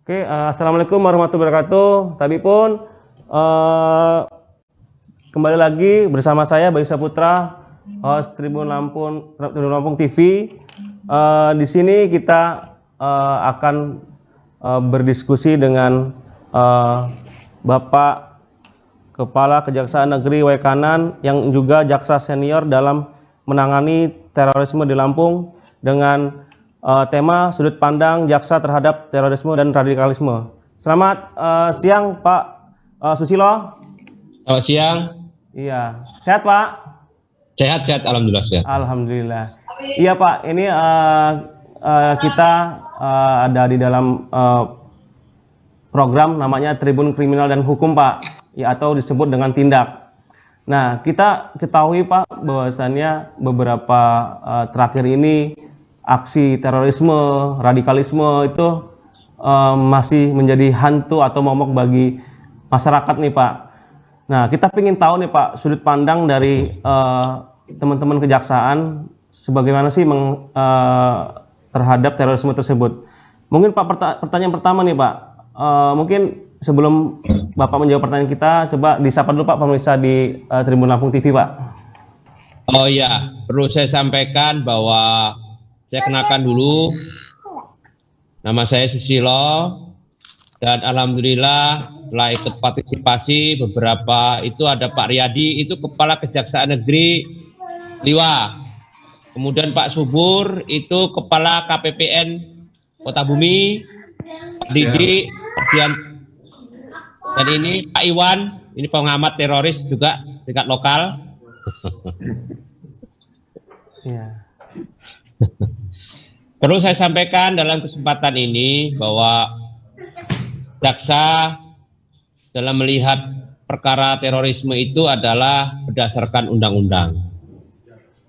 Oke, Assalamualaikum warahmatullahi wabarakatuh. Tapi pun kembali lagi bersama saya Bayu Saputra, host Tribun Lampung TV. Di sini kita akan berdiskusi dengan Bapak Kepala Kejaksaan Negeri Waikanan yang juga jaksa senior dalam menangani terorisme di Lampung dengan tema sudut pandang jaksa terhadap terorisme dan radikalisme. Selamat siang Pak Susilo. Selamat siang. Iya, sehat Pak? Sehat, alhamdulillah sehat. Alhamdulillah. Iya Pak, ini kita ada di dalam program namanya Tribun Kriminal dan Hukum Pak, ya, atau disebut dengan Tindak. Nah, kita ketahui Pak bahwasannya beberapa terakhir ini aksi terorisme, radikalisme itu masih menjadi hantu atau momok bagi masyarakat nih Pak. Nah, kita ingin tahu nih Pak, sudut pandang dari teman-teman kejaksaan sebagaimana sih terhadap terorisme tersebut. Mungkin Pak pertanyaan pertama nih Pak, mungkin sebelum Bapak menjawab pertanyaan kita, coba disapa dulu Pak pemirsa di Tribun Lampung TV Pak. Oh iya, perlu saya sampaikan bahwa saya kenalkan dulu, nama saya Susilo, dan alhamdulillah setelah ikut partisipasi beberapa itu ada Pak Riyadi, itu Kepala Kejaksaan Negeri Liwa, kemudian Pak Subur itu Kepala KPPN Kota Bumi, Pak Didi, dan ini Pak Iwan, ini pengamat teroris juga tingkat lokal. Iya. Perlu saya sampaikan dalam kesempatan ini bahwa jaksa dalam melihat perkara terorisme itu adalah berdasarkan undang-undang.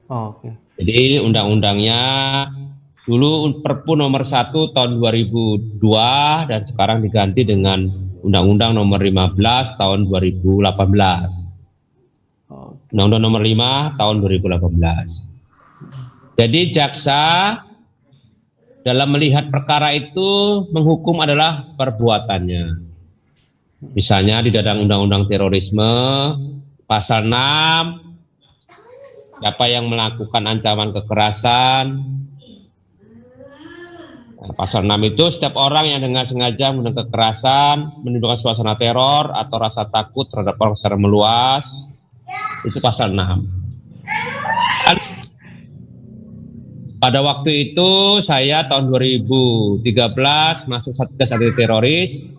Oh, oke. Jadi undang-undangnya dulu Perpu nomor 1 tahun 2002 dan sekarang diganti dengan Undang-Undang nomor 15 tahun 2018. Undang-Undang nomor 5 tahun 2018. Jadi jaksa dalam melihat perkara itu menghukum adalah perbuatannya. Misalnya di dalam Undang-Undang Terorisme pasal 6, siapa yang melakukan ancaman kekerasan. Nah, pasal 6 itu setiap orang yang dengan sengaja menggunakan kekerasan, menimbulkan suasana teror atau rasa takut terhadap orang secara meluas, itu pasal 6. Pada waktu itu saya tahun 2013 masuk Satgas Anti Teroris.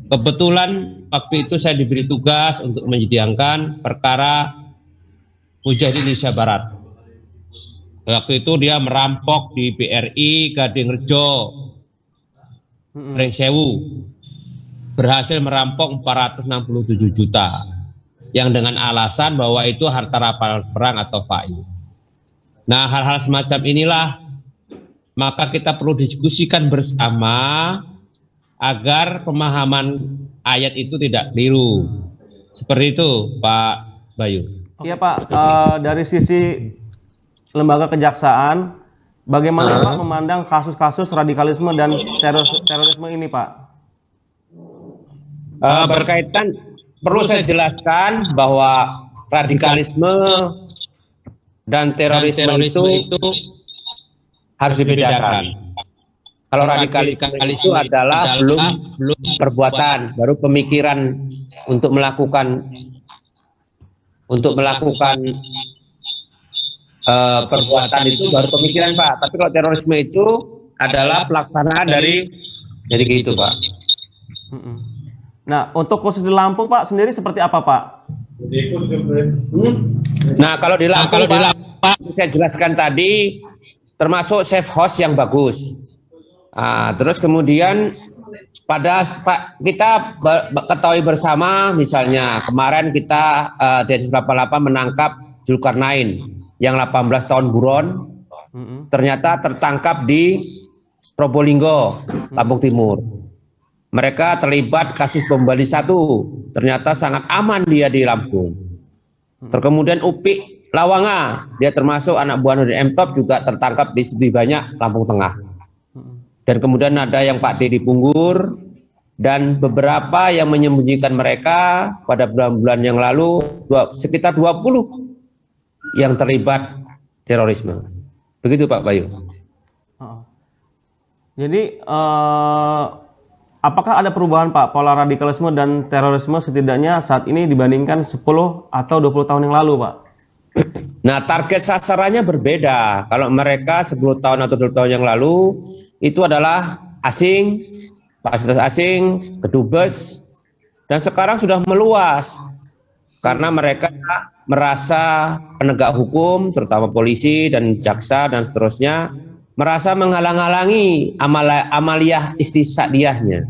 Kebetulan waktu itu saya diberi tugas untuk menyidangkan perkara Mujahidin Indonesia Barat. Waktu itu dia merampok di BRI Gading Rejo, Rengsewu, berhasil merampok 467 juta, yang dengan alasan bahwa itu harta rampasan perang atau FAI. Nah, hal-hal semacam inilah maka kita perlu diskusikan bersama agar pemahaman ayat itu tidak keliru. Seperti itu, Pak Bayu. Iya Pak, dari sisi lembaga kejaksaan, bagaimana Pak memandang kasus-kasus radikalisme dan terorisme ini Pak? Berkaitan, perlu saya jelaskan bahwa radikalisme dan terorisme itu harus dibedakan. Kalau radikalisme itu adalah belum perbuatan, baru pemikiran untuk melakukan perbuatan itu baru pemikiran Pak. Tapi kalau terorisme itu adalah pelaksanaan dari, jadi gitu Pak. Nah, untuk khusus di Lampung Pak sendiri seperti apa Pak? Nah, kalau di Lampung, Pak, saya jelaskan tadi termasuk safe house yang bagus. Terus kemudian kita ketahui bersama, misalnya kemarin kita Densus 88 menangkap Zulkarnain yang 18 tahun buron, ternyata tertangkap di Probolinggo, Lampung Timur. Mereka terlibat kasus bom Bali 1, ternyata sangat aman dia di Lampung. Kemudian Upik Lawanga, dia termasuk anak buah Nurdin M Top, juga tertangkap di lebih banyak Lampung Tengah. dan kemudian ada yang Pak D dipunggur, dan beberapa yang menyembunyikan mereka pada bulan-bulan yang lalu, sekitar 20 yang terlibat terorisme. Begitu Pak Bayu. Jadi apakah ada perubahan Pak pola radikalisme dan terorisme setidaknya saat ini dibandingkan 10 atau 20 tahun yang lalu Pak? Nah, target sasarannya berbeda. Kalau mereka 10 tahun atau 20 tahun yang lalu itu adalah asing, fasilitas asing, kedubes, dan sekarang sudah meluas karena mereka merasa penegak hukum, terutama polisi dan jaksa dan seterusnya, merasa menghalang-halangi amaliyah istisadiahnya.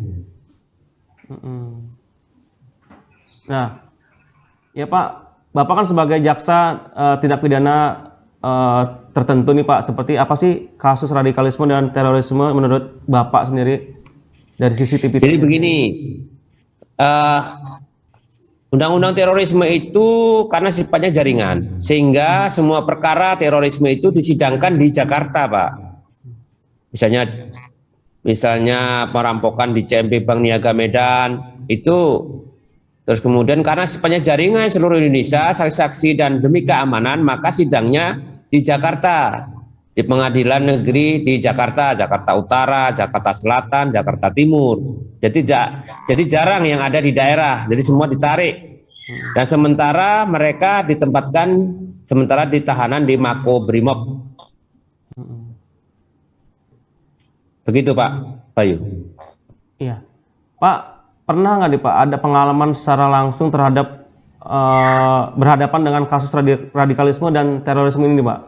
Nah, ya Pak, Bapak kan sebagai jaksa tindak pidana tertentu nih Pak, seperti apa sih kasus radikalisme dan terorisme menurut Bapak sendiri dari CCTV? Jadi begini, undang-undang terorisme itu karena sifatnya jaringan, sehingga semua perkara terorisme itu disidangkan di Jakarta Pak. Misalnya perampokan di CMP Bank Niaga Medan itu, terus kemudian karena sifatnya jaringan seluruh Indonesia, saksi-saksi dan demi keamanan, maka sidangnya di Jakarta, di pengadilan negeri di Jakarta, Jakarta Utara, Jakarta Selatan, Jakarta Timur. Jadi jarang yang ada di daerah, jadi semua ditarik. Dan sementara mereka ditempatkan sementara di tahanan di Mako Brimob. Begitu Pak Bayu. Iya, Pak, pernah nggak nih Pak ada pengalaman secara langsung terhadap berhadapan dengan kasus radikalisme dan terorisme ini Pak?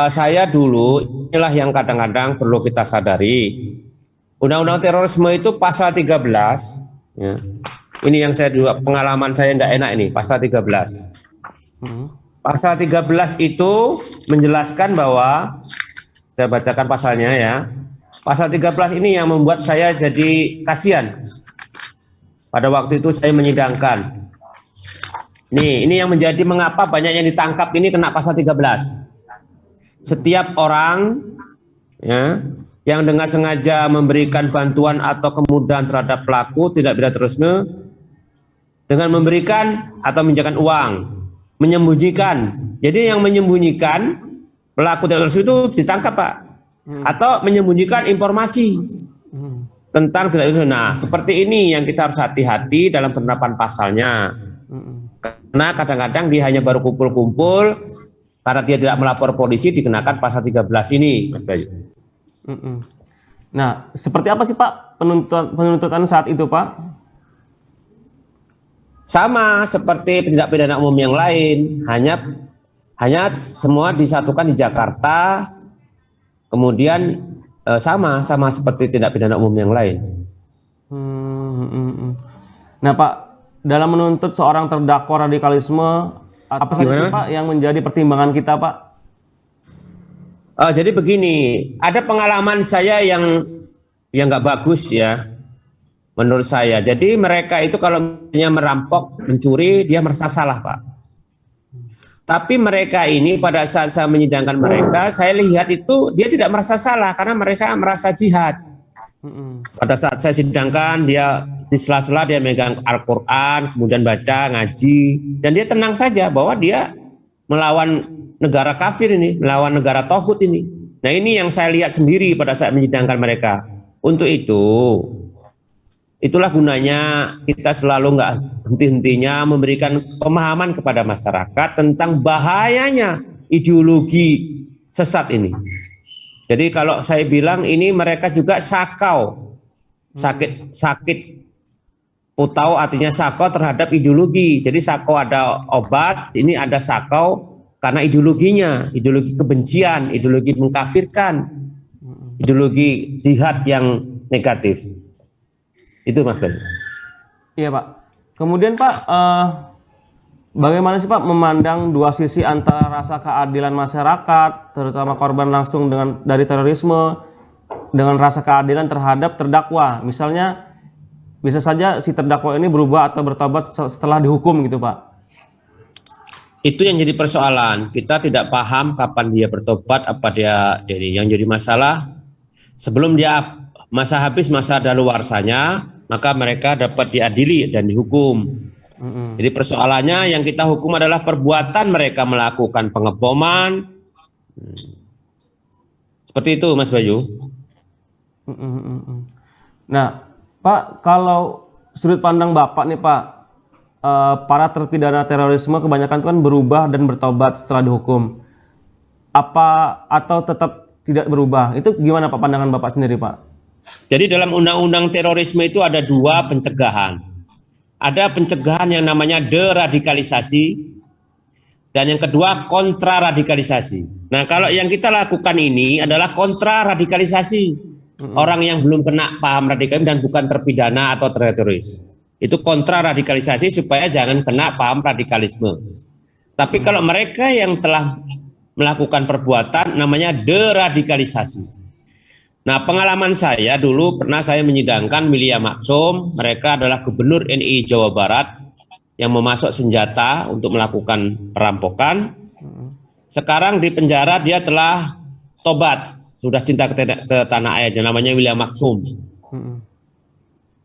Saya dulu, inilah yang kadang-kadang perlu kita sadari. Undang-undang terorisme itu pasal 13, ya. Ini yang saya juga pengalaman saya tidak enak ini, pasal 13. Pasal 13 itu menjelaskan bahwa, saya bacakan pasalnya ya. Pasal 13 ini yang membuat saya jadi kasihan. Pada waktu itu saya menyidangkan. Ini yang menjadi mengapa banyak yang ditangkap ini kena pasal 13. Setiap orang ya yang dengan sengaja memberikan bantuan atau kemudahan terhadap pelaku tindak pidana terorisme dengan memberikan atau menjaga uang, menyembunyikan. Jadi yang menyembunyikan pelaku terorisme itu ditangkap Pak, atau menyembunyikan informasi tentang tindak pidana. Nah, seperti ini yang kita harus hati-hati dalam penerapan pasalnya. Karena kadang-kadang dia hanya baru kumpul-kumpul, karena dia tidak melapor polisi dikenakan pasal 13 ini, Mas Bayu. Nah, seperti apa sih Pak penuntutan saat itu Pak? Sama seperti tindak pidana umum yang lain, hanya semua disatukan di Jakarta, kemudian sama seperti tindak pidana umum yang lain. Nah Pak, dalam menuntut seorang terdakwa radikalisme, apa saja Pak yang menjadi pertimbangan kita Pak? Jadi begini, ada pengalaman saya yang nggak bagus ya, menurut saya. Jadi mereka itu kalau merampok, mencuri, dia merasa salah Pak. Tapi mereka ini pada saat saya menyidangkan mereka, saya lihat itu dia tidak merasa salah karena mereka merasa jihad. Pada saat saya sidangkan, dia di sela-sela dia megang Al-Quran, kemudian baca, ngaji, dan dia tenang saja bahwa dia melawan negara kafir ini, melawan negara tauhid ini. Nah ini yang saya lihat sendiri pada saat menyidangkan mereka. Untuk itu, itulah gunanya kita selalu nggak henti-hentinya memberikan pemahaman kepada masyarakat tentang bahayanya ideologi sesat ini. Jadi kalau saya bilang ini mereka juga sakau, sakit utau artinya sakau terhadap ideologi. Jadi sakau ada obat, ini ada sakau karena ideologinya, ideologi kebencian, ideologi mengkafirkan, ideologi jihad yang negatif. Itu Mas Ben. Iya Pak. Kemudian Pak, bagaimana sih Pak memandang dua sisi antara rasa keadilan masyarakat, terutama korban langsung dari terorisme, dengan rasa keadilan terhadap terdakwa? Misalnya, bisa saja si terdakwa ini berubah atau bertobat setelah dihukum gitu Pak. Itu yang jadi persoalan. Kita tidak paham kapan dia bertobat, apa dia jadi. Yang jadi masalah, sebelum dia habis masa daluarsanya, maka mereka dapat diadili dan dihukum. Jadi persoalannya yang kita hukum adalah perbuatan mereka melakukan pengeboman. Seperti itu, Mas Bayu. Nah, Pak, kalau sudut pandang Bapak nih, Pak, para terpidana terorisme kebanyakan itu kan berubah dan bertobat setelah dihukum. Apa atau tetap tidak berubah? Itu gimana Pak pandangan Bapak sendiri, Pak? Jadi dalam undang-undang terorisme itu ada dua pencegahan. Ada pencegahan yang namanya deradikalisasi dan yang kedua kontraradikalisasi. Nah, kalau yang kita lakukan ini adalah kontraradikalisasi. Orang yang belum kena paham radikalisme dan bukan terpidana atau teroris. Itu kontraradikalisasi supaya jangan kena paham radikalisme. Tapi kalau mereka yang telah melakukan perbuatan namanya deradikalisasi. Nah, pengalaman saya dulu pernah saya menyidangkan Milia Maksum, mereka adalah gubernur NI Jawa Barat yang memasuk senjata untuk melakukan perampokan. Sekarang di penjara dia telah tobat, sudah cinta ke tanah air, namanya Milia Maksum.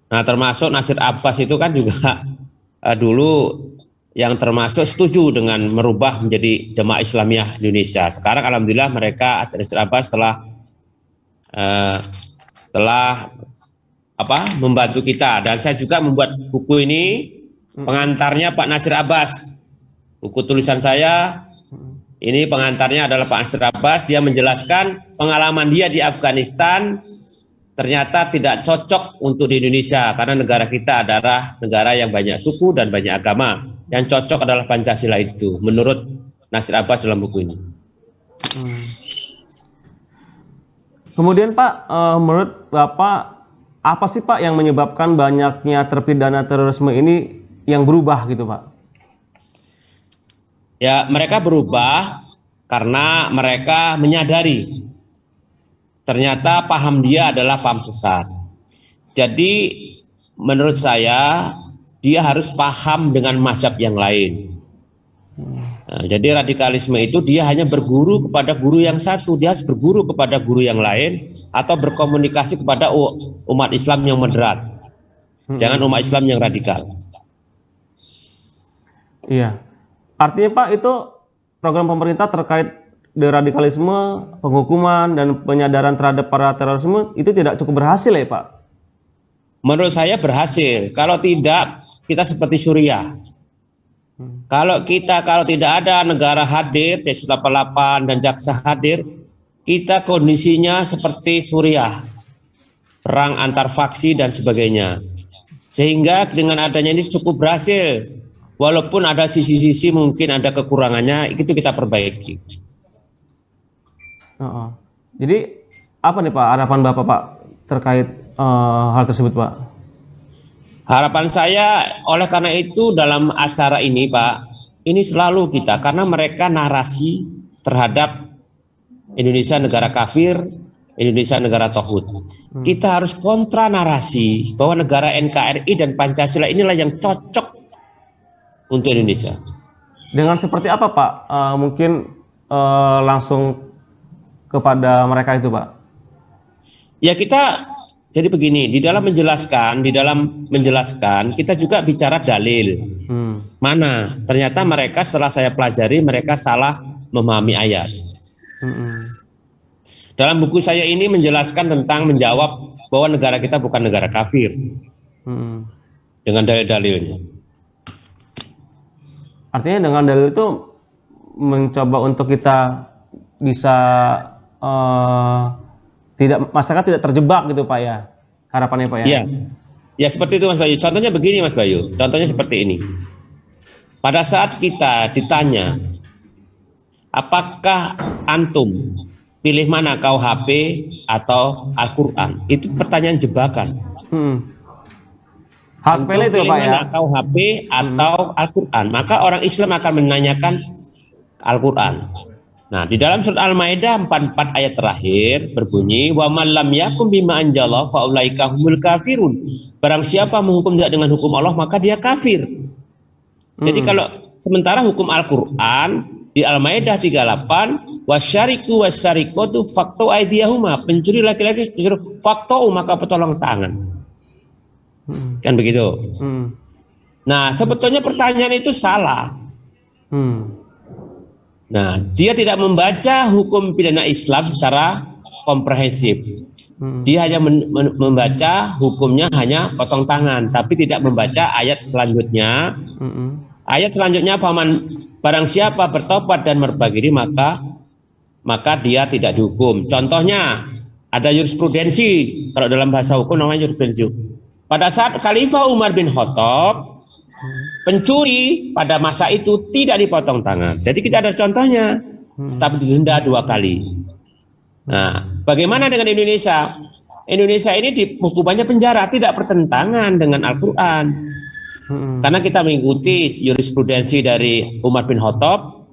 Nah, termasuk Nasir Abbas itu kan juga dulu yang termasuk setuju dengan merubah menjadi Jamaah Islamiyah Indonesia. Sekarang alhamdulillah mereka Nasir Abbas telah membantu kita, dan saya juga membuat buku ini, pengantarnya Pak Nasir Abbas. Buku tulisan saya ini pengantarnya adalah Pak Nasir Abbas. Dia menjelaskan pengalaman dia di Afghanistan ternyata tidak cocok untuk di Indonesia karena negara kita adalah negara yang banyak suku dan banyak agama. Yang cocok adalah Pancasila itu menurut Nasir Abbas dalam buku ini. Kemudian Pak, menurut Bapak apa sih Pak yang menyebabkan banyaknya terpidana terorisme ini yang berubah gitu Pak? Ya, mereka berubah karena mereka menyadari ternyata paham dia adalah paham sesat. Jadi menurut saya dia harus paham dengan mazhab yang lain. Nah, jadi radikalisme itu dia hanya berguru kepada guru yang satu, dia harus berguru kepada guru yang lain atau berkomunikasi kepada umat Islam yang moderat. Jangan umat Islam yang radikal. Iya. Artinya Pak itu program pemerintah terkait deradikalisme, penghukuman dan penyadaran terhadap para terorisme itu tidak cukup berhasil ya Pak? Menurut saya berhasil. Kalau tidak, kita seperti Suriah. Kalau tidak ada negara hadir, Densus 88 dan jaksa hadir, kita kondisinya seperti Suriah, perang antar faksi dan sebagainya. Sehingga dengan adanya ini cukup berhasil. Walaupun ada sisi-sisi mungkin ada kekurangannya, itu kita perbaiki. Jadi apa nih Pak harapan Bapak Pak terkait hal tersebut Pak? Harapan saya oleh karena itu dalam acara ini Pak, ini selalu kita, karena mereka narasi terhadap Indonesia negara kafir, Indonesia negara tauhid. Kita harus kontra narasi bahwa negara NKRI dan Pancasila inilah yang cocok untuk Indonesia. Dengan seperti apa Pak? Mungkin langsung kepada mereka itu Pak? Ya kita jadi begini, di dalam menjelaskan kita juga bicara dalil. Mana ternyata mereka setelah saya pelajari mereka salah memahami ayat. Dalam buku saya ini menjelaskan tentang menjawab bahwa negara kita bukan negara kafir. Dengan dalil-dalilnya. Artinya dengan dalil itu mencoba untuk kita bisa masyarakat tidak terjebak gitu Pak ya, harapannya Pak ya? Iya, ya seperti itu Mas Bayu. Contohnya begini Mas Bayu, contohnya seperti ini. Pada saat kita ditanya, apakah antum pilih mana KUHP atau Al-Quran? Itu pertanyaan jebakan. Hal sepele itu Pak ya? KUHP atau Al-Quran? Maka orang Islam akan menanyakan Al-Quran. Nah, di dalam surat Al-Maidah 44 ayat terakhir berbunyi wa man lam yakum bima anjala fa ulaika humul kafirun. Barang siapa menghukum tidak dengan hukum Allah maka dia kafir. Jadi kalau sementara hukum Al-Qur'an Di Al-Maidah 38, wasyariku wasyarikotu fakto aidiyahuma, pencuri laki-laki disuruh fakto maka potong tangan. Kan begitu. Nah, sebetulnya pertanyaan itu salah. Nah, dia tidak membaca hukum pidana Islam secara komprehensif. Dia hanya membaca hukumnya hanya potong tangan, tapi tidak membaca ayat selanjutnya. Ayat selanjutnya, barang siapa bertobat dan berbagi diri maka dia tidak dihukum. Contohnya ada jurisprudensi, kalau dalam bahasa hukum namanya jurisprudensi. Pada saat Khalifah Umar bin Khattab, pencuri pada masa itu tidak dipotong tangan. Jadi kita ada contohnya, tapi didenda 2 kali. Nah, bagaimana dengan Indonesia? Indonesia ini hukumannya penjara, tidak bertentangan dengan Al-Quran. Karena kita mengikuti jurisprudensi dari Umar bin Khattab.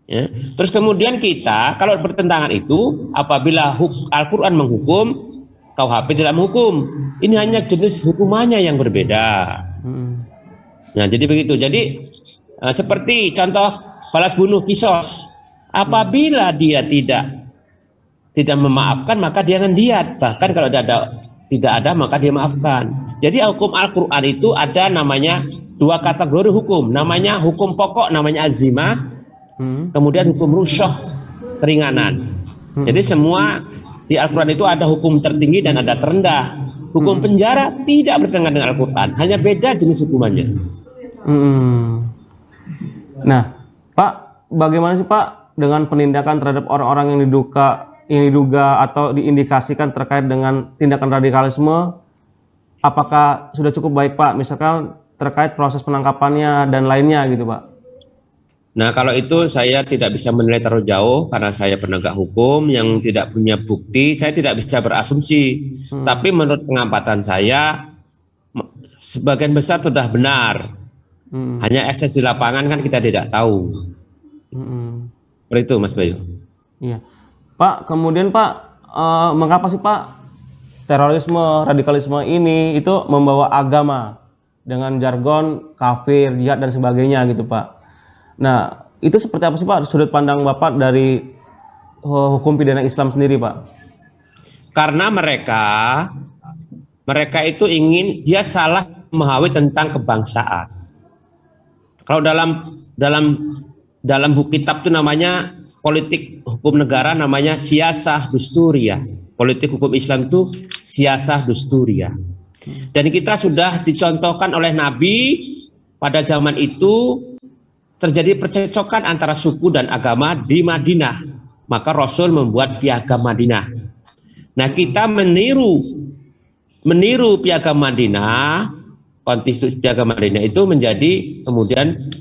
Ya. Terus kemudian kita, kalau bertentangan itu, apabila Al-Quran menghukum, KUHP tidak menghukum. Ini hanya jenis hukumannya yang berbeda. Nah, jadi begitu. Jadi seperti contoh balas bunuh kisos. Apabila dia tidak memaafkan, maka dia akan diat. Bahkan kalau tidak ada maka dia maafkan. Jadi hukum Al-Quran itu ada namanya 2 kategori hukum. Namanya hukum pokok, namanya azimah. Kemudian hukum rusyah, keringanan. Jadi semua di Al-Quran itu ada hukum tertinggi dan ada terendah. Hukum penjara tidak bertentangan dengan Al-Quran, hanya beda jenis hukumannya. Nah, Pak, bagaimana sih Pak dengan penindakan terhadap orang-orang yang diduga atau diindikasikan terkait dengan tindakan radikalisme? Apakah sudah cukup baik Pak, misalkan terkait proses penangkapannya dan lainnya gitu Pak? Nah, kalau itu saya tidak bisa menilai terlalu jauh karena saya penegak hukum yang tidak punya bukti, saya tidak bisa berasumsi. Tapi menurut pengamatan saya, sebagian besar sudah benar. Hanya ekses di lapangan kan kita tidak tahu. Seperti itu Mas Bayu. Iya. Pak, kemudian Pak, mengapa sih Pak terorisme, radikalisme ini itu membawa agama dengan jargon kafir, jihad dan sebagainya gitu Pak? Nah, itu seperti apa sih Pak sudut pandang Bapak dari hukum pidana Islam sendiri Pak? Karena mereka itu dia salah memahami tentang kebangsaan. Kalau dalam buku kitab itu namanya politik hukum negara, namanya siyasah dusturiyah. Politik hukum Islam itu siyasah dusturiyah. Dan kita sudah dicontohkan oleh Nabi pada zaman itu terjadi percecokan antara suku dan agama di Madinah. Maka Rasul membuat piagam Madinah. Nah, kita meniru piagam Madinah, konstitusi piagam Madinah itu menjadi kemudian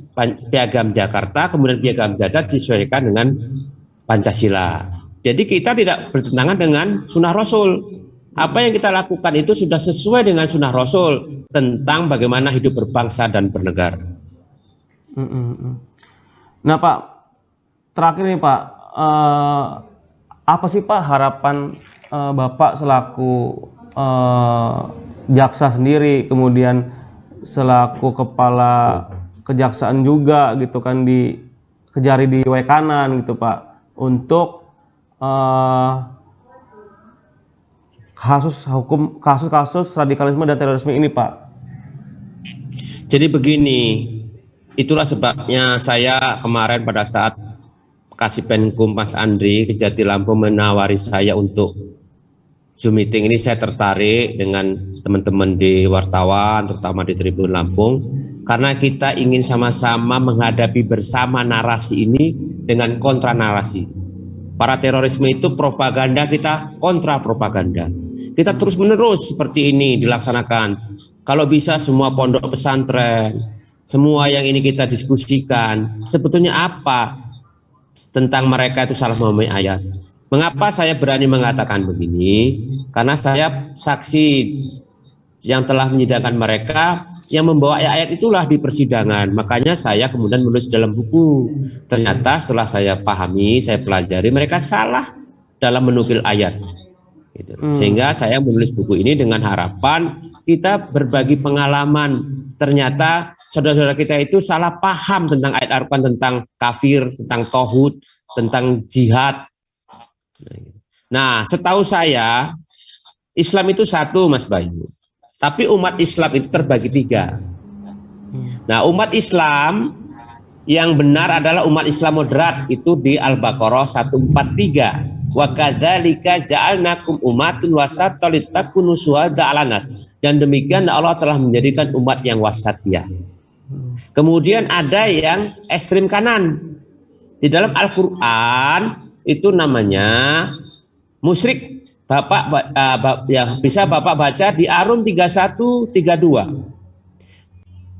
piagam Jakarta, kemudian piagam Jakarta disesuaikan dengan Pancasila. Jadi kita tidak bertentangan dengan sunnah Rasul. Apa yang kita lakukan itu sudah sesuai dengan sunnah Rasul tentang bagaimana hidup berbangsa dan bernegara. Nah Pak, terakhir nih Pak, apa sih Pak harapan Bapak selaku jaksa sendiri, kemudian selaku kepala kejaksaan juga gitu kan, di Kejari di Wekanan gitu Pak, untuk kasus radikalisme dan terorisme ini Pak? Jadi begini, itulah sebabnya saya kemarin pada saat Kasihpenkum Mas Andri Kejati Lampung menawari saya untuk Zoom meeting ini, saya tertarik dengan teman-teman di wartawan, terutama di Tribun Lampung, karena kita ingin sama-sama menghadapi bersama narasi ini dengan kontra narasi. Para terorisme itu propaganda, kita kontra propaganda. Kita terus menerus seperti ini dilaksanakan. Kalau bisa semua pondok pesantren, semua yang ini kita diskusikan, sebetulnya apa tentang mereka itu salah memahami ayat. Mengapa saya berani mengatakan begini? Karena saya saksi yang telah menyidangkan mereka, yang membawa ayat-ayat itulah di persidangan. Makanya saya kemudian menulis dalam buku. Ternyata setelah saya pahami, saya pelajari, mereka salah dalam menukil ayat. Gitu. Sehingga saya menulis buku ini dengan harapan kita berbagi pengalaman. Ternyata saudara-saudara kita itu salah paham tentang ayat Al-Quran, tentang kafir, tentang tauhid, tentang jihad. Nah, setahu saya Islam itu satu, Mas Bayu. Tapi umat Islam itu terbagi 3. Nah, umat Islam yang benar adalah umat Islam moderat, itu di Al-Baqarah 143. Wa kadzalika ja'alnakum ummatun wasatan litakunu syuhada 'alan nas. Dan demikian Allah telah menjadikan umat yang wasatiyah. Kemudian ada yang ekstrim kanan. Di dalam Al-Qur'an itu namanya musyrik. Ya, bisa Bapak baca di Arum 31-32.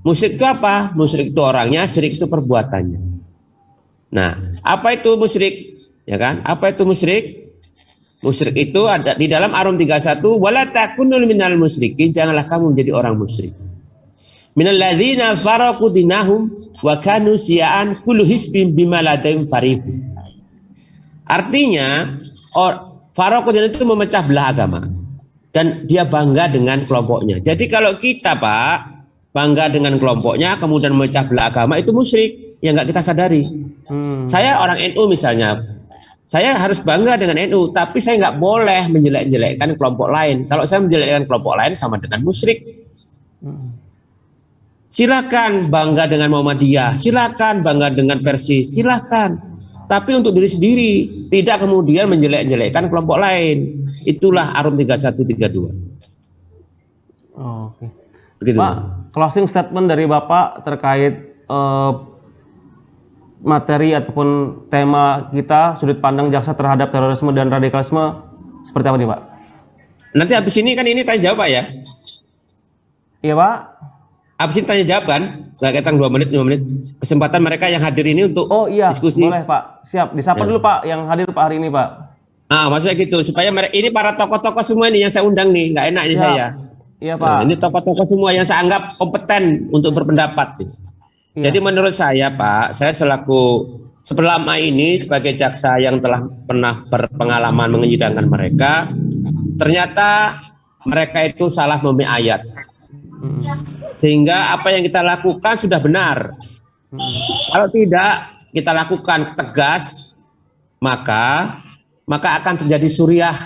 Musyrik itu apa? Musyrik itu orangnya, syirik itu perbuatannya. Nah, apa itu musyrik? Ya kan? Apa itu musyrik? Musyrik itu ada di dalam Arum 31, wala takunul minal musyrikin, janganlah kamu menjadi orang musyrik. Minal ladzina faraqu dinahum wa kanu syi'an kullu hisbin bima ladaihim farihun. Artinya, faraqu dinahum itu memecah belah agama dan dia bangga dengan kelompoknya. Jadi kalau kita, Pak, bangga dengan kelompoknya kemudian memecah belah agama, itu musyrik yang nggak kita sadari. Saya orang NU misalnya, saya harus bangga dengan NU, tapi saya nggak boleh menjelek-jelekkan kelompok lain. Kalau saya menjelekkan kelompok lain sama dengan musyrik. Silakan bangga dengan Muhammadiyah, silakan bangga dengan Persis, silakan. Tapi untuk diri sendiri, tidak kemudian menjelek-jelekkan kelompok lain. Itulah Arum 31-32. Oh, oke. Begitu. Pak, closing statement dari Bapak terkait materi ataupun tema kita, sudut pandang jaksa terhadap terorisme dan radikalisme, seperti apa nih, Pak? Nanti habis ini kan ini tanya jawab, Pak, ya? Iya, Pak. Habis ini tanya jawab kan? Nggak ketang 2 menit, 5 menit. Kesempatan mereka yang hadir ini untuk diskusi. Boleh, Pak. Siap. Disapa dulu, Pak, yang hadir Pak hari ini, Pak. Maksudnya gitu, supaya mereka ini para tokoh-tokoh semua ini yang saya undang nih, nggak enak ini saya. Iya, Pak. Ini tokoh-tokoh semua yang saya anggap kompeten untuk berpendapat. Jadi menurut saya, Pak, saya selaku selama ini sebagai jaksa yang telah pernah berpengalaman menyidangkan mereka, ternyata mereka itu salah memahami ayat. Sehingga apa yang kita lakukan sudah benar. Kalau tidak kita lakukan tegas, maka akan terjadi suriah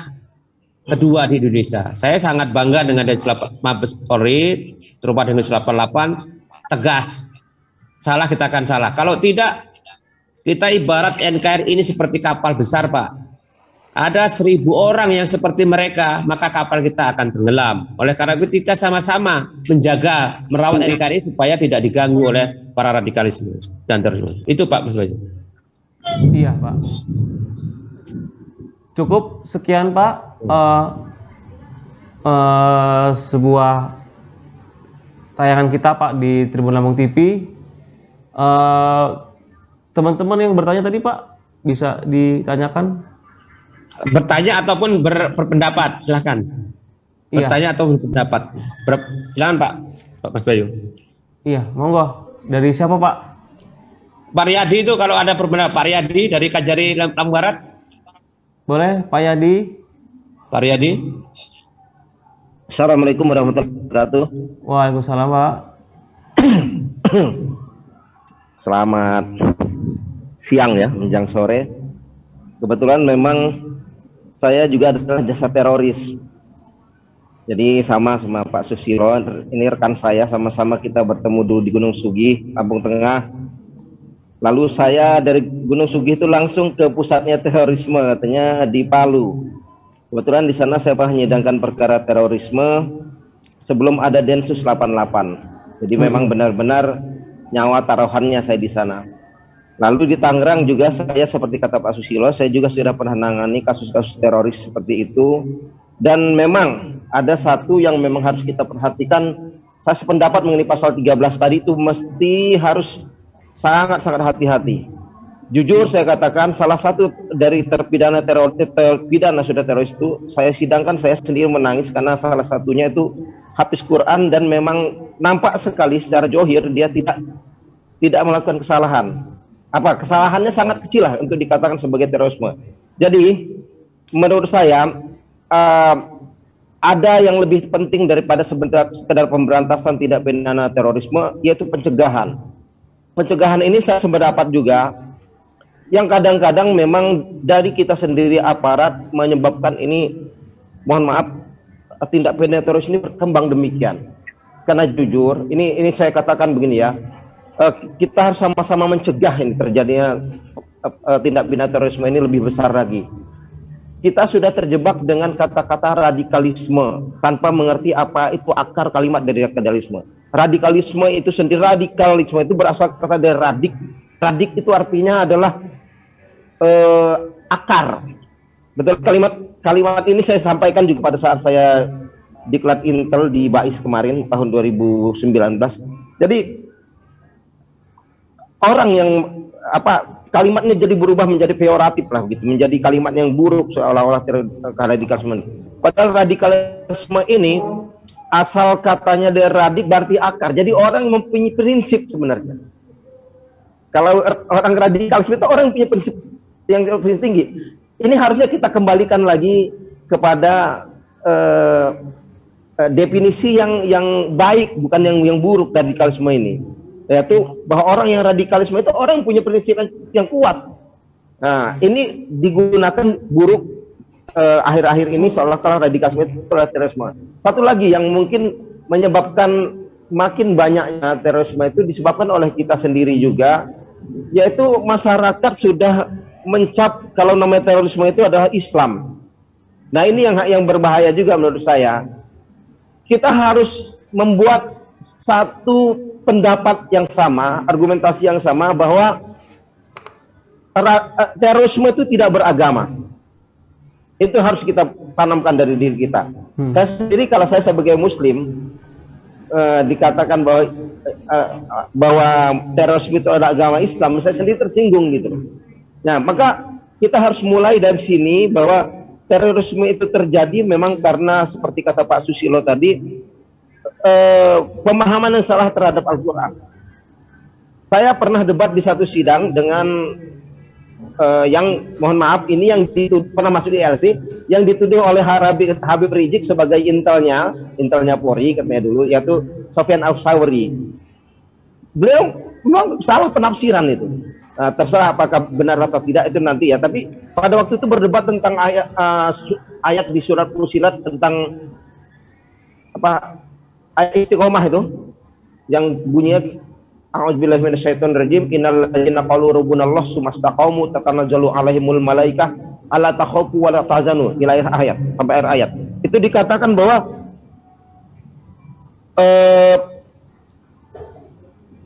kedua di Indonesia. Saya sangat bangga dengan Densus Mabes Polri, terutama Densus 88, tegas. Salah kita akan salah. Kalau tidak, kita ibarat NKRI ini seperti kapal besar, Pak. Ada 1000 orang yang seperti mereka, maka kapal kita akan tenggelam. Oleh karena itu kita sama-sama menjaga, merawat NKRI supaya tidak diganggu oleh para radikalisme dan terorisme. Itu, Pak, Mas Bayu. Iya, Pak. Cukup sekian, Pak. Sebuah tayangan kita, Pak, di Tribun Lampung TV. Teman-teman yang bertanya tadi, Pak, bisa ditanyakan? Bertanya ataupun berpendapat, silahkan. Bertanya atau berpendapat. Silahkan, Pak Mas Bayu. Iya, monggo. Dari siapa, Pak? Pak Riyadi itu kalau ada berpendapat, Pak Riyadi dari Kajari Lampung Barat. Boleh, Pak Yadi. Pak Riyadi. Assalamualaikum warahmatullahi wabarakatuh. Waalaikumsalam, Pak. Selamat siang ya, menjelang sore. Kebetulan memang saya juga adalah jasa teroris. Jadi sama Pak Susilo, ini rekan saya, sama-sama kita bertemu dulu di Gunung Sugih, Lampung Tengah. Lalu saya dari Gunung Sugih itu langsung ke pusatnya terorisme, katanya di Palu. Kebetulan di sana saya pernah menyidangkan perkara terorisme sebelum ada Densus 88. Jadi memang benar-benar nyawa taruhannya saya di sana. Lalu di Tangerang juga saya seperti kata Pak Susilo, saya juga sudah pernah menangani kasus-kasus teroris seperti itu. Dan memang ada satu yang memang harus kita perhatikan. Saya sependapat mengenai pasal 13 tadi itu mesti harus sangat-sangat hati-hati. Jujur saya katakan salah satu dari terpidana sudah teroris itu saya sidangkan, saya sendiri menangis karena salah satunya itu hafiz Quran dan memang nampak sekali secara johir dia tidak melakukan kesalahan. Kesalahannya sangat kecil lah untuk dikatakan sebagai terorisme. Jadi menurut saya ada yang lebih penting daripada sekedar pemberantasan tindak pidana terorisme, yaitu pencegahan. Pencegahan ini saya sependapat juga, yang kadang-kadang memang dari kita sendiri aparat menyebabkan ini, mohon maaf, tindak pidana teroris ini berkembang demikian. Karena jujur, ini saya katakan begini ya, kita harus sama-sama mencegah ini terjadinya tindak pidana terorisme ini lebih besar lagi. Kita sudah terjebak dengan kata-kata radikalisme tanpa mengerti apa itu akar kalimat dari radikalisme. Radikalisme itu sendiri, radikalisme itu berasal kata dari radik. Radik itu artinya adalah akar. Betul, kalimat ini saya sampaikan juga pada saat saya diklat Intel di Bais kemarin tahun 2019. Jadi orang yang kalimatnya jadi berubah menjadi peyoratif lah gitu, menjadi kalimat yang buruk seolah-olah radikalisme. Padahal radikalisme ini asal katanya dari radik berarti akar. Jadi orang mempunyai prinsip sebenarnya. Kalau orang radikalisme itu orang punya prinsip yang tinggi. Ini harusnya kita kembalikan lagi kepada definisi yang baik, bukan yang buruk radikalisme ini. Yaitu bahwa orang yang radikalisme itu orang yang punya prinsip yang kuat. Nah, ini digunakan buruk akhir-akhir ini seolah-olah radikalisme itu terorisme. Satu lagi yang mungkin menyebabkan makin banyaknya terorisme itu disebabkan oleh kita sendiri juga, yaitu masyarakat sudah mencap kalau namanya terorisme itu adalah Islam. Nah, ini yang berbahaya juga menurut saya. Kita harus membuat satu pendapat yang sama, argumentasi yang sama bahwa terorisme itu tidak beragama. Itu harus kita tanamkan dari diri kita. Saya sendiri, kalau saya sebagai Muslim dikatakan bahwa terorisme itu adalah agama Islam, saya sendiri tersinggung gitu. Nah, maka kita harus mulai dari sini bahwa terorisme itu terjadi memang karena seperti kata Pak Susilo tadi, pemahaman yang salah terhadap Al-Quran. Saya pernah debat di satu sidang dengan yang mohon maaf ini yang pernah masuk di LC, yang dituduh oleh Habib Rizik sebagai intelnya Polri katanya dulu, yaitu Sofyan Al-Sawri. Beliau memang salah penafsiran itu. Terserah apakah benar atau tidak itu nanti ya. Tapi pada waktu itu berdebat tentang ayat di surat Fussilat tentang ayat istiqomah itu yang bunyinya a'udzubillahi minasyaitonir rajim, innal ladzina qalu rabbunallah tsumastaqamu tatanazzalu alaihimul malaikah alla takhafu wa la tahzanu ila akhir ayat, sampai akhir ayat. Itu dikatakan bahwa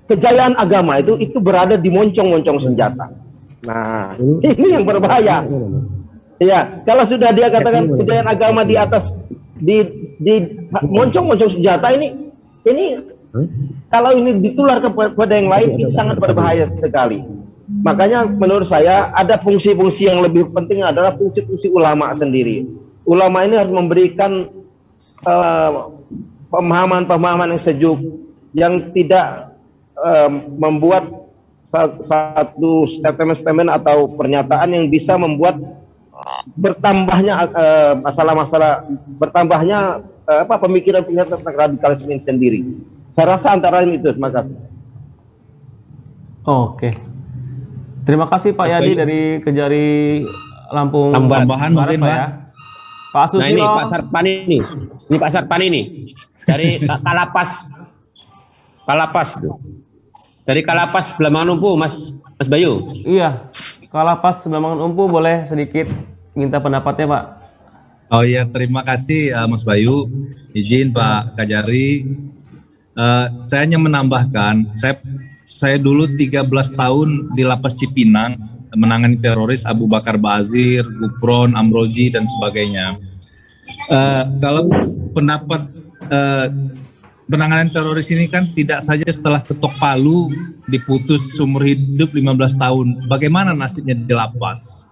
kejayaan agama itu berada di moncong-moncong senjata. Nah, ini yang berbahaya. Ya, kalau sudah dia katakan kejayaan agama di atas di moncong-moncong senjata, ini kalau ini ditular kepada yang lain, ini sangat berbahaya sekali. Makanya menurut saya ada fungsi-fungsi yang lebih penting adalah fungsi-fungsi ulama sendiri. Ulama ini harus memberikan pemahaman-pemahaman yang sejuk, yang tidak membuat satu statement atau pernyataan yang bisa membuat bertambahnya masalah-masalah, bertambahnya pemikiran tentang radikalisme ini sendiri. Saya rasa antara lain itu. Terima kasih. Oke. Terima kasih Pak Yadi dari Kejari Lampung. Tambahan Barat, mungkin Pak ya. Pak Susilo. Nah, ini Pak Sarpan ini. Ini Pak Sarpan ini dari Kalapas tuh. Dari Kalapas Belambangan Umpu, Mas Bayu. Iya. Kalapas Belambangan Umpu, boleh sedikit minta pendapatnya, Pak? Oh iya, terima kasih Mas Bayu. Izin Pak Kajari. Saya hanya menambahkan, saya dulu 13 tahun di Lapas Cipinang menangani teroris Abu Bakar Ba'asyir, Gufron, Amroji dan sebagainya. Kalau pendapat penanganan teroris ini kan tidak saja setelah ketok palu diputus seumur hidup 15 tahun. Bagaimana nasibnya di lapas?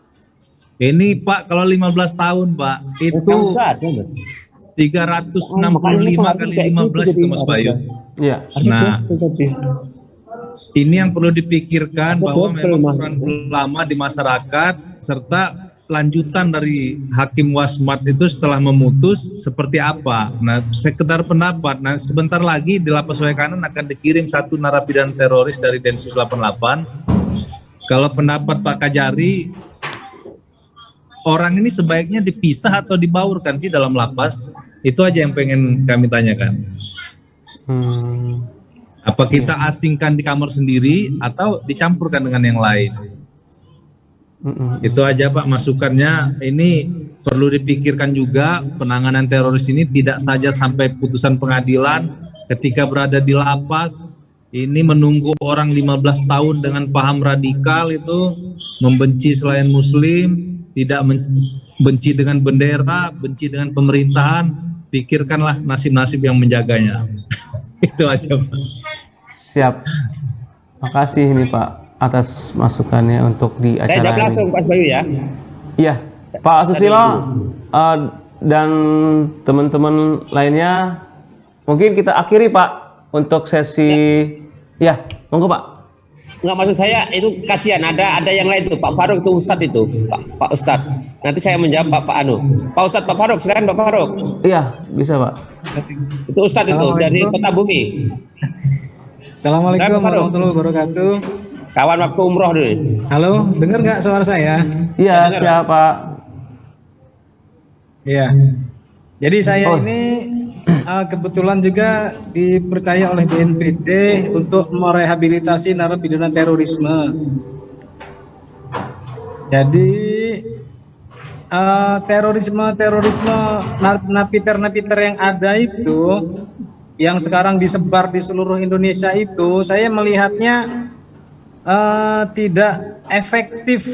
Ini Pak, kalau 15 tahun Pak, itu 365 kali 15 itu Mas Bayu. Iya. Nah, ini yang perlu dipikirkan bahwa memang peran ulama di masyarakat serta lanjutan dari Hakim Wasmat itu setelah memutus seperti apa? Nah, sekedar pendapat. Nah, sebentar lagi di Lapas Waikanan akan dikirim satu narapidana teroris dari Densus 88. Kalau pendapat Pak Kajari, orang ini sebaiknya dipisah atau dibaurkan sih dalam lapas? Itu aja yang pengen kami tanyakan. Apa kita asingkan di kamar sendiri atau dicampurkan dengan yang lain? Itu aja Pak masukannya. Ini perlu dipikirkan juga, penanganan teroris ini tidak saja sampai putusan pengadilan. Ketika berada di lapas, ini menunggu orang 15 tahun dengan paham radikal itu, membenci selain muslim, tidak benci dengan bendera, benci dengan pemerintahan. Pikirkanlah nasib-nasib yang menjaganya. Itu aja Pak. Siap. Makasih nih Pak atas masukannya untuk di acara Saya jawab langsung Pak Bayu ya. Iya, Pak Susilo dan teman-teman lainnya, mungkin kita akhiri Pak untuk sesi. Ya, monggo Pak. Enggak, maksud saya itu kasihan ada yang lain tuh Pak Faruk itu Ustadz itu Pak Ustadz. Nanti saya menjawab Pak Ustadz Pak Faruk, silakan Pak Faruk. Iya, bisa Pak. Itu Ustadz itu dari Kota Bumi. Assalamualaikum warahmatullahi wabarakatuh. Kawan waktu umroh dulu. Halo, dengar nggak suara saya? Iya, siapa? Iya. Jadi saya ini kebetulan juga dipercaya oleh BNPB untuk merehabilitasi narapidana terorisme. Jadi terorisme napiter yang ada itu, yang sekarang disebar di seluruh Indonesia itu, saya melihatnya tidak efektif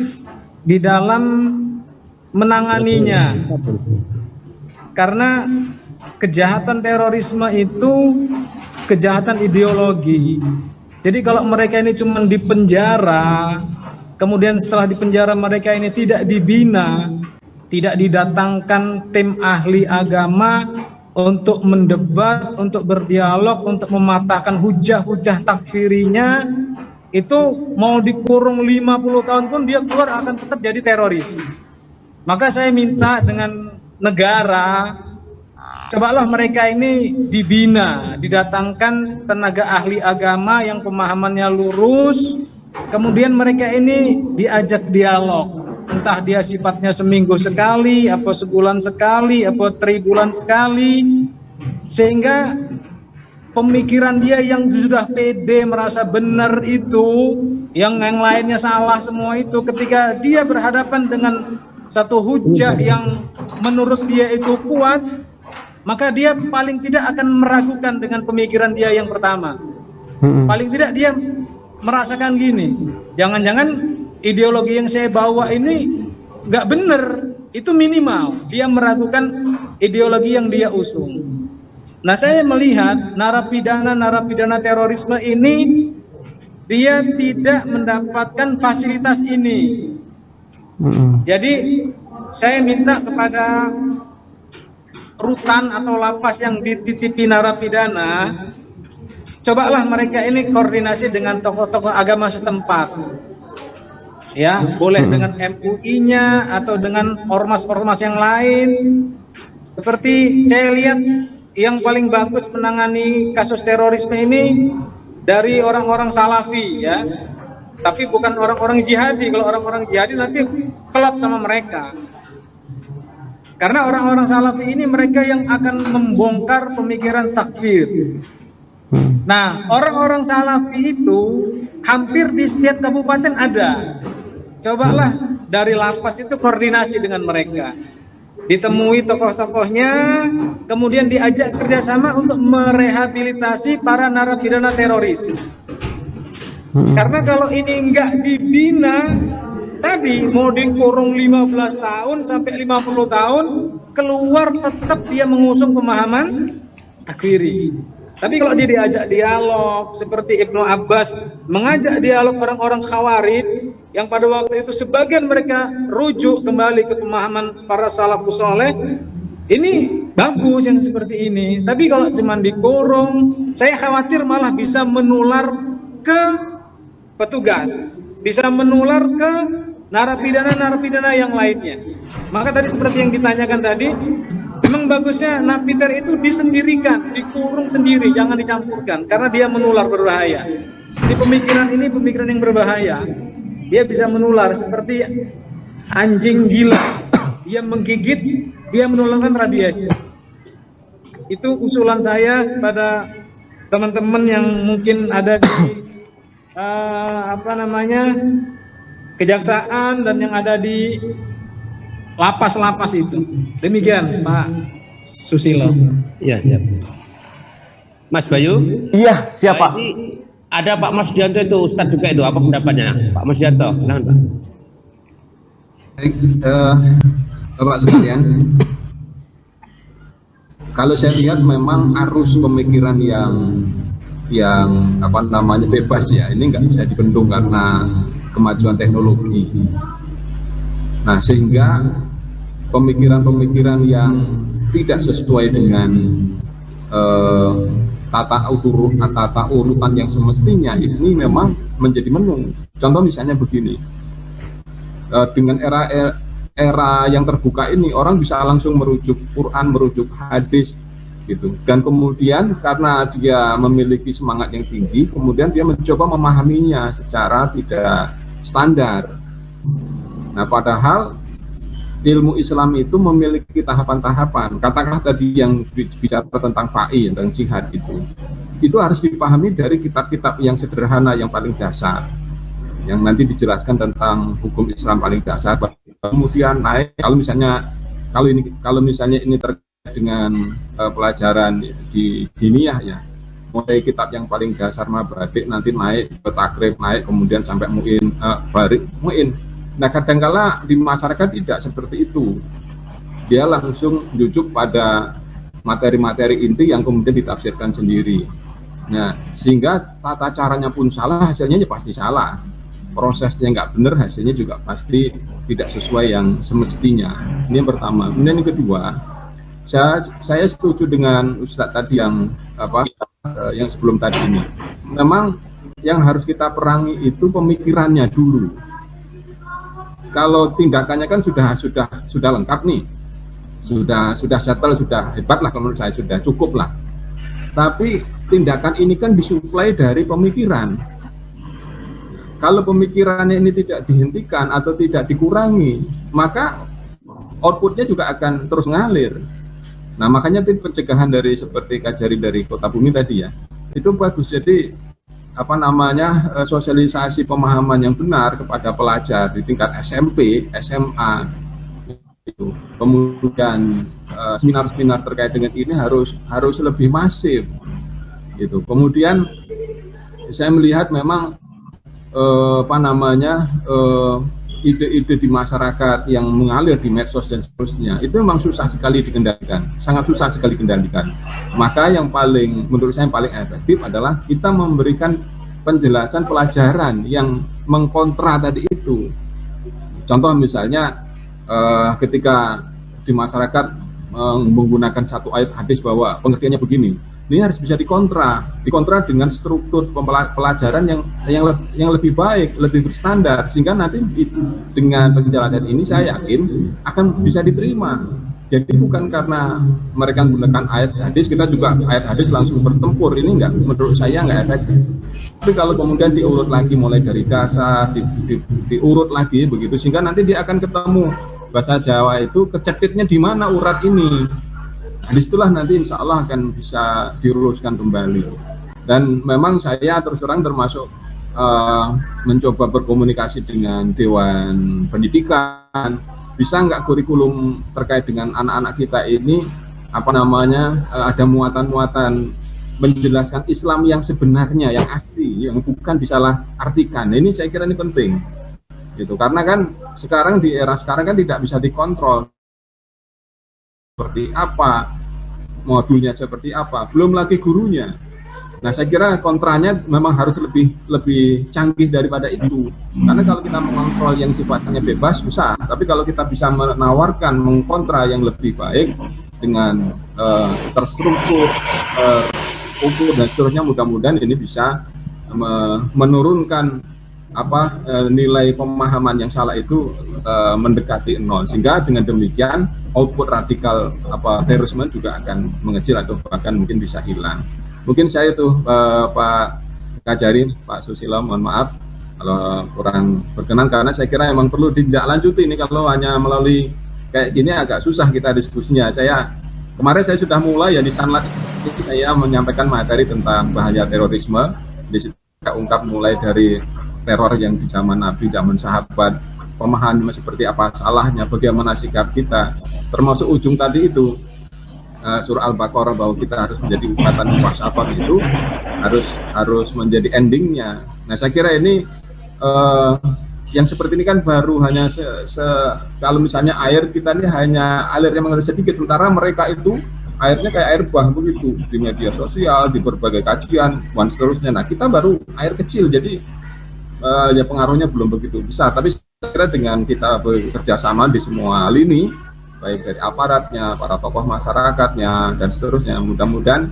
di dalam menanganinya, karena kejahatan terorisme itu kejahatan ideologi. Jadi kalau mereka ini cuma dipenjara, kemudian setelah dipenjara mereka ini tidak dibina, tidak didatangkan tim ahli agama untuk mendebat, untuk berdialog, untuk mematahkan hujah-hujah takfirinya, itu mau dikurung 50 tahun pun dia keluar akan tetap jadi teroris. Maka saya minta dengan negara, cobalah mereka ini dibina, didatangkan tenaga ahli agama yang pemahamannya lurus, kemudian mereka ini diajak dialog, entah dia sifatnya seminggu sekali, apa sebulan sekali, apa 3 bulan sekali, sehingga pemikiran dia yang sudah pede merasa benar itu, yang lainnya salah semua itu, ketika dia berhadapan dengan satu hujah yang menurut dia itu kuat, maka dia paling tidak akan meragukan dengan pemikiran dia yang pertama. Paling tidak dia merasakan gini, jangan-jangan ideologi yang saya bawa ini nggak benar, itu minimal dia meragukan ideologi yang dia usung. Nah, saya melihat narapidana terorisme ini dia tidak mendapatkan fasilitas ini. Jadi saya minta kepada rutan atau lapas yang dititipi narapidana, cobalah mereka ini koordinasi dengan tokoh-tokoh agama setempat. Ya, boleh dengan MUI-nya atau dengan ormas-ormas yang lain. Seperti saya lihat yang paling bagus menangani kasus terorisme ini dari orang-orang salafi, ya. Tapi bukan orang-orang jihadi. Kalau orang-orang jihadi nanti kelap sama mereka. Karena orang-orang salafi ini mereka yang akan membongkar pemikiran takfir. Nah, orang-orang salafi itu hampir di setiap kabupaten ada. Cobalah dari lapas itu koordinasi dengan mereka, ditemui tokoh-tokohnya, kemudian diajak kerjasama untuk merehabilitasi para narapidana teroris. Karena kalau ini enggak dibina, tadi mau dikurung 15 tahun sampai 50 tahun, keluar tetap dia mengusung pemahaman takfiri. Tapi kalau dia diajak dialog, seperti Ibnu Abbas mengajak dialog orang-orang Khawarij, yang pada waktu itu sebagian mereka rujuk kembali ke pemahaman para salafus saleh, ini bagus yang seperti ini. Tapi kalau cuma dikurung, saya khawatir malah bisa menular ke petugas, bisa menular ke narapidana yang lainnya. Maka tadi seperti yang ditanyakan tadi, memang bagusnya napiter itu disendirikan, dikurung sendiri, jangan dicampurkan, karena dia menular, berbahaya. Ini pemikiran yang berbahaya. Dia bisa menular seperti anjing gila. Dia menggigit, dia menularkan rabies. Itu usulan saya kepada teman-teman yang mungkin ada di kejaksaan dan yang ada di lapas-lapas itu. Demikian Pak Susilo. Iya, siap. Mas Bayu? Iya, siapa? Ini ada Pak Mas Dianto itu, Ustadz juga itu, apa pendapatnya? Pak Mas Dianto, silahkan Pak. Baik, Bapak sekalian, kalau saya lihat memang arus pemikiran yang bebas ya, ini nggak bisa dibendung karena kemajuan teknologi. Nah, sehingga pemikiran-pemikiran yang tidak sesuai dengan tata urutan yang semestinya ini memang menjadi menung. Contoh misalnya begini, dengan era yang terbuka ini, orang bisa langsung merujuk Quran, merujuk hadis gitu. Dan kemudian karena dia memiliki semangat yang tinggi, kemudian dia mencoba memahaminya secara tidak standar. Nah, padahal ilmu Islam itu memiliki tahapan-tahapan. Katakanlah tadi yang bicara tentang fa'i, tentang jihad itu harus dipahami dari kitab-kitab yang sederhana, yang paling dasar, yang nanti dijelaskan tentang hukum Islam paling dasar. Kemudian naik, kalau misalnya ini terkait dengan pelajaran di diniyah ya, mulai kitab yang paling dasar Mabadik, nanti naik ke takrib, naik kemudian sampai mu'in, barik mu'in. Nah, kadangkala di masyarakat tidak seperti itu. Dia langsung menunjuk pada materi-materi inti yang kemudian ditafsirkan sendiri. Nah, sehingga tata caranya pun salah, hasilnya pasti salah. Prosesnya nggak benar, hasilnya juga pasti tidak sesuai yang semestinya. Ini yang pertama. Kemudian yang kedua, saya setuju dengan Ustadz tadi yang sebelum tadi ini. Memang yang harus kita perangi itu pemikirannya dulu. Kalau tindakannya kan sudah lengkap nih, sudah settle, sudah hebat lah, menurut saya sudah cukup lah. Tapi tindakan ini kan disuplai dari pemikiran. Kalau pemikirannya ini tidak dihentikan atau tidak dikurangi, maka outputnya juga akan terus ngalir. Nah, makanya tim pencegahan dari seperti Kajari dari Kota Bumi tadi ya, itu bagus. Jadi sosialisasi pemahaman yang benar kepada pelajar di tingkat SMP, SMA itu. Kemudian seminar-seminar terkait dengan ini harus lebih masif gitu. Kemudian saya melihat memang ide-ide di masyarakat yang mengalir di medsos dan seterusnya itu memang susah sekali dikendalikan, sangat susah sekali dikendalikan. Maka yang menurut saya yang paling efektif adalah kita memberikan penjelasan pelajaran yang mengkontra tadi itu. Contoh misalnya ketika di masyarakat menggunakan satu ayat hadis bahwa pengertiannya begini, ini harus bisa dikontra dengan struktur pelajaran yang lebih baik, lebih berstandar, sehingga nanti dengan penjelasan ini saya yakin akan bisa diterima. Jadi bukan karena mereka menggunakan ayat hadis, kita juga ayat hadis langsung bertempur, ini menurut saya nggak efektif. Tapi kalau kemudian diurut lagi mulai dari dasar, diurut lagi begitu, sehingga nanti dia akan ketemu bahasa Jawa itu kecetitnya di mana urat ini. Disitulah nanti insya Allah akan bisa diluruskan kembali. Dan memang saya terus terang termasuk mencoba berkomunikasi dengan Dewan Pendidikan, bisa nggak kurikulum terkait dengan anak-anak kita ini ada muatan-muatan menjelaskan Islam yang sebenarnya, yang asli, yang bukan disalah artikan. Ini saya kira ini penting gitu, karena kan sekarang di era sekarang kan tidak bisa dikontrol seperti apa, modulnya seperti apa, belum lagi gurunya. Nah, saya kira kontranya memang harus lebih canggih daripada itu. Karena kalau kita mengontrol yang sifatnya bebas susah, tapi kalau kita bisa menawarkan mengkontra yang lebih baik dengan terstruktur, ukur dan seterusnya, mudah-mudahan ini bisa menurunkan nilai pemahaman yang salah itu mendekati nol, sehingga dengan demikian output radikal terorisme juga akan mengecil atau bahkan mungkin bisa hilang. Mungkin saya itu Pak Kajari, Pak Susilo, mohon maaf kalau kurang berkenan, karena saya kira memang perlu ditindaklanjuti ini. Kalau hanya melalui kayak gini agak susah kita diskusinya. Kemarin saya sudah mulai ya di Sanlat, saya menyampaikan materi tentang bahaya terorisme. Di situ saya ungkap mulai dari teror yang di zaman Nabi, zaman sahabat, pemahaman seperti apa salahnya, bagaimana sikap kita, termasuk ujung tadi itu surah Al-Baqarah bahwa kita harus menjadi ummatan muhasabah, itu harus menjadi endingnya. Nah, saya kira ini yang seperti ini kan baru hanya kalau misalnya air kita ini hanya air yang mengalir sedikit, sementara mereka itu airnya kayak air bah begitu di media sosial, di berbagai kajian dan seterusnya. Nah, kita baru air kecil, jadi ya pengaruhnya belum begitu besar. Tapi saya kira dengan kita bekerja sama di semua lini, baik dari aparatnya, para tokoh masyarakatnya dan seterusnya, mudah-mudahan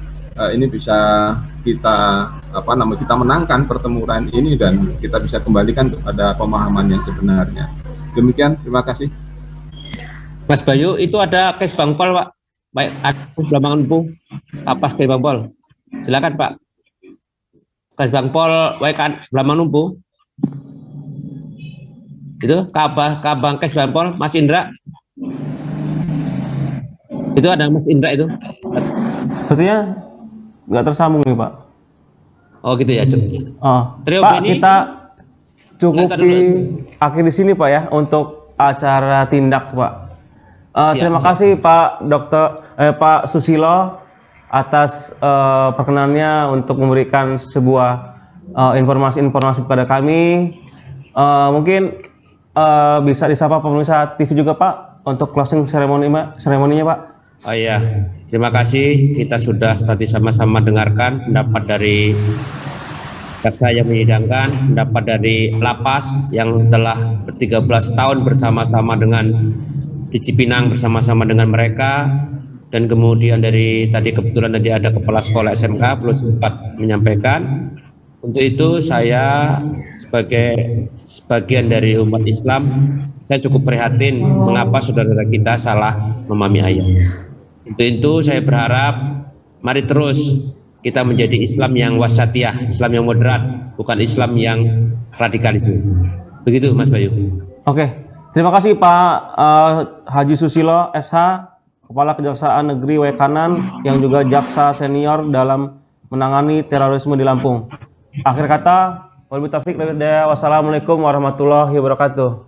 ini bisa kita kita menangkan pertempuran ini dan kita bisa kembalikan kepada pemahaman yang sebenarnya. Demikian, terima kasih. Mas Bayu, itu ada case Bangpol, Pak. Baik, Blambangan Empu, Kapas case Bangpol. Silakan, Pak. Case Bangpol, baik Blambangan Empu. Itu Kabang case Bangpol, Mas Indra. Itu ada Mas Indra itu. Sepertinya nggak tersambung nih, Pak. Oh gitu ya. Pak, kita cukup akhir di sini, Pak ya, untuk acara tindak, Pak. Terima kasih Pak Pak Susilo atas perkenannya untuk memberikan sebuah informasi-informasi kepada kami. Mungkin bisa disapa pemirsa TV juga, Pak, untuk closing seremoninya, Pak. Oh iya, terima kasih. Kita sudah tadi sama-sama dengarkan pendapat dari jaksa yang menyidangkan, pendapat dari lapas yang telah 13 tahun bersama-sama dengan di Cipinang, bersama-sama dengan mereka, dan kemudian dari tadi kebetulan tadi ada kepala sekolah SMK belum sempat menyampaikan. Untuk itu saya sebagai sebagian dari umat Islam, saya cukup prihatin mengapa saudara kita salah memahami ayat. Untuk itu saya berharap mari terus kita menjadi Islam yang wasatiyah, Islam yang moderat, bukan Islam yang radikalisme. Begitu Mas Bayu. Oke, terima kasih Pak Haji Susilo SH, Kepala Kejaksaan Negeri Waikanan, yang juga jaksa senior dalam menangani terorisme di Lampung. Akhir kata, wassalamualaikum warahmatullahi wabarakatuh.